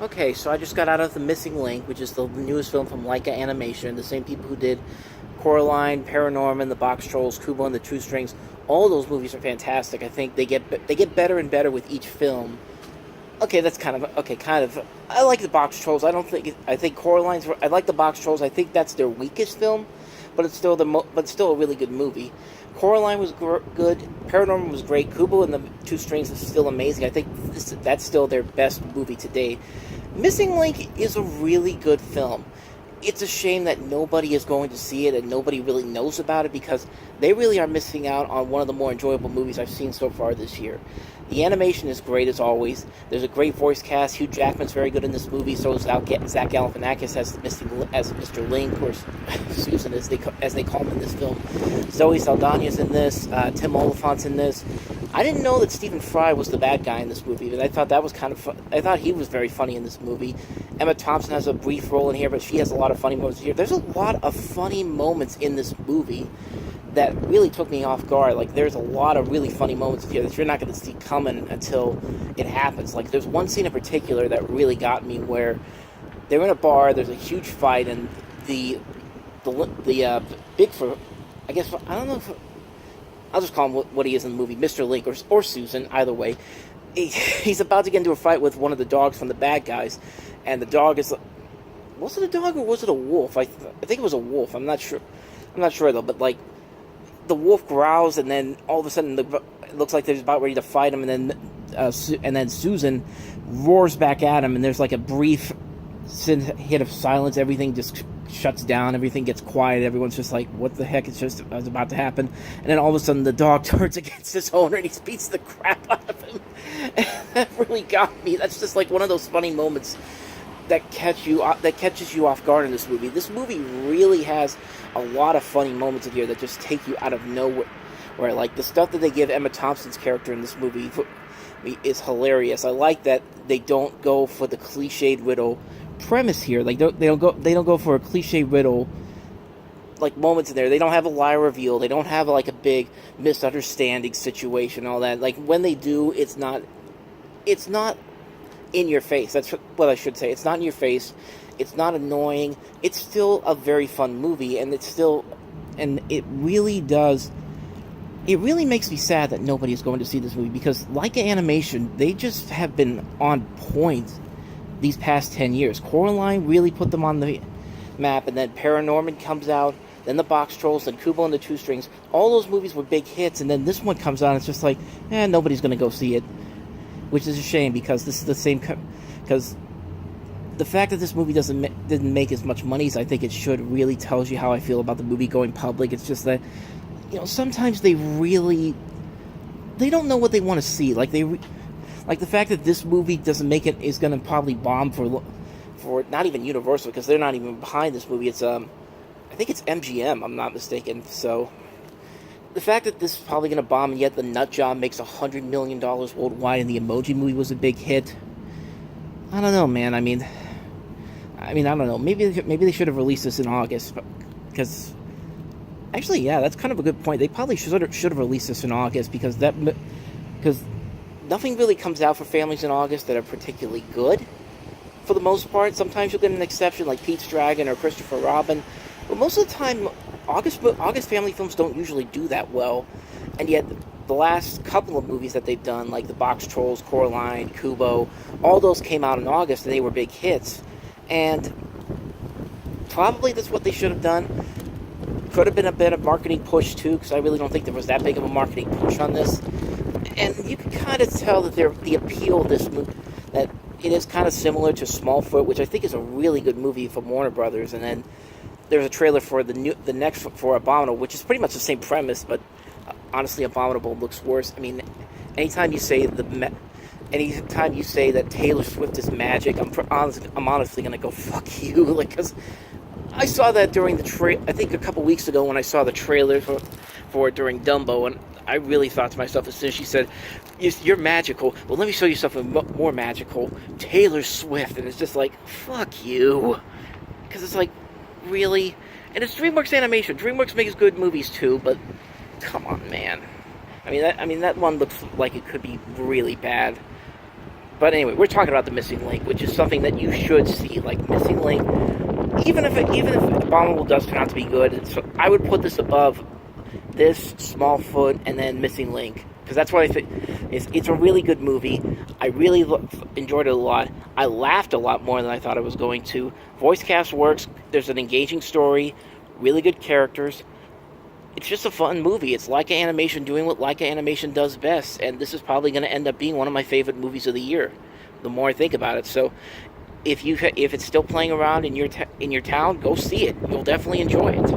Okay, so I just got out of The Missing Link, which is the newest film from Leica Animation, the same people who did Coraline, Paranorman, The Box Trolls, Kubo and the Two Strings. All those movies are fantastic. I think they get better and better with each film. Okay, that's kind of. I like The Box Trolls. I think Coraline's. I like The Box Trolls. I think that's their weakest film, but it's still a really good movie. Coraline was good. Paranorman was great. Kubo and the Two Strings is still amazing. I think that's still their best movie to date. Missing Link is a really good film. It's a shame that nobody is going to see it and nobody really knows about it because they really are missing out on one of the more enjoyable movies I've seen so far this year. The animation is great as always. There's a great voice cast. Hugh Jackman's very good in this movie. So is Zach Galifianakis as Mr. Link, or Susan as they call him in this film. Zoe Saldana's in this. Tim Oliphant's in this. I didn't know that Stephen Fry was the bad guy in this movie, but I thought that was kind of fun. I thought he was very funny in this movie. Emma Thompson has a brief role in here, but she has a lot of funny moments here. There's a lot of funny moments in this movie that really took me off guard. Like, there's a lot of really funny moments here that you're not going to see coming until it happens. Like, there's one scene in particular that really got me where they're in a bar, there's a huge fight, and the Bigfoot, I guess, I don't know if, I'll just call him what he is in the movie, Mr. Link, or Susan, either way. He's about to get into a fight with one of the dogs from the bad guys, and the dog is, was it a dog or was it a wolf? I think it was a wolf. I'm not sure though, but like, the wolf growls, and then all of a sudden it looks like they're about ready to fight him, and then Susan roars back at him, and there's like a brief hit of silence. Everything just shuts down. Everything gets quiet. Everyone's just like, "What the heck is about to happen?" And then all of a sudden, the dog turns against his owner, and he beats the crap out of him. That really got me. That's just like one of those funny moments that catches you off guard in this movie. This movie really has a lot of funny moments in here that just take you out of nowhere. Where, like, the stuff that they give Emma Thompson's character in this movie is hilarious. I like that they don't go for the cliched riddle premise here. Like, they don't go for a cliche riddle like moments in there. They don't have a lie reveal. They don't have like a big misunderstanding situation. All that. Like, when they do, it's not in your face. That's what I should say. It's not in your face. It's not annoying. It's still a very fun movie, and it really does. It really makes me sad that nobody is going to see this movie because Leica Animation, they just have been on point these past 10 years. Coraline really put them on the map, and then Paranorman comes out, then The Box Trolls, then Kubo and the Two Strings. All those movies were big hits, and then this one comes out, and it's just like, nobody's going to go see it. Which is a shame because this is the same. Because the fact that this movie didn't make as much money as I think it should really tells you how I feel about the movie going public. It's just that, sometimes they don't know what they want to see. Like the fact that this movie doesn't make it is going to probably bomb for not even Universal because they're not even behind this movie. It's I think it's MGM. I'm not mistaken. So. The fact that this is probably going to bomb, and yet The Nut Job makes $100 million worldwide, and the Emoji Movie was a big hit. I don't know, man. I mean, I don't know. Maybe they should have released this in August, because actually, yeah, that's kind of a good point. They probably should have released this in August because nothing really comes out for families in August that are particularly good. For the most part, sometimes you'll get an exception like Pete's Dragon or Christopher Robin, but most of the time, August family films don't usually do that well, and yet the last couple of movies that they've done, like The Box Trolls, Coraline, Kubo, all those came out in August, and they were big hits, and probably that's what they should have done. Could have been a bit of marketing push, too, because I really don't think there was that big of a marketing push on this, and you can kind of tell that the appeal of this movie, that it is kind of similar to Smallfoot, which I think is a really good movie from Warner Brothers, and then there's a trailer for the next for Abominable, which is pretty much the same premise, but honestly, Abominable looks worse. I mean, anytime you say that Taylor Swift is magic, I'm honestly gonna go fuck you, like, because I saw that during I think a couple weeks ago when I saw the trailer for it during Dumbo, and I really thought to myself as soon as she said, "You're magical. Well, let me show you something more magical, Taylor Swift," and it's just like, fuck you, because it's like. Really? And it's DreamWorks Animation. DreamWorks makes good movies too, but come on, man. I mean that one looks like it could be really bad. But anyway, we're talking about The Missing Link, which is something that you should see. Like Missing Link, even if Abominable does turn out to be good, I would put this above this, Smallfoot, and then Missing Link, because that's what I think. It's a really good movie. I really enjoyed it a lot. I laughed a lot more than I thought I was going to. Voice cast works. There's an engaging story, really good characters. It's just a fun movie. It's Leica Animation doing what Leica Animation does best, and this is probably going to end up being one of my favorite movies of the year, the more I think about it. So if it's still playing around in your town, go see it. You'll definitely enjoy it.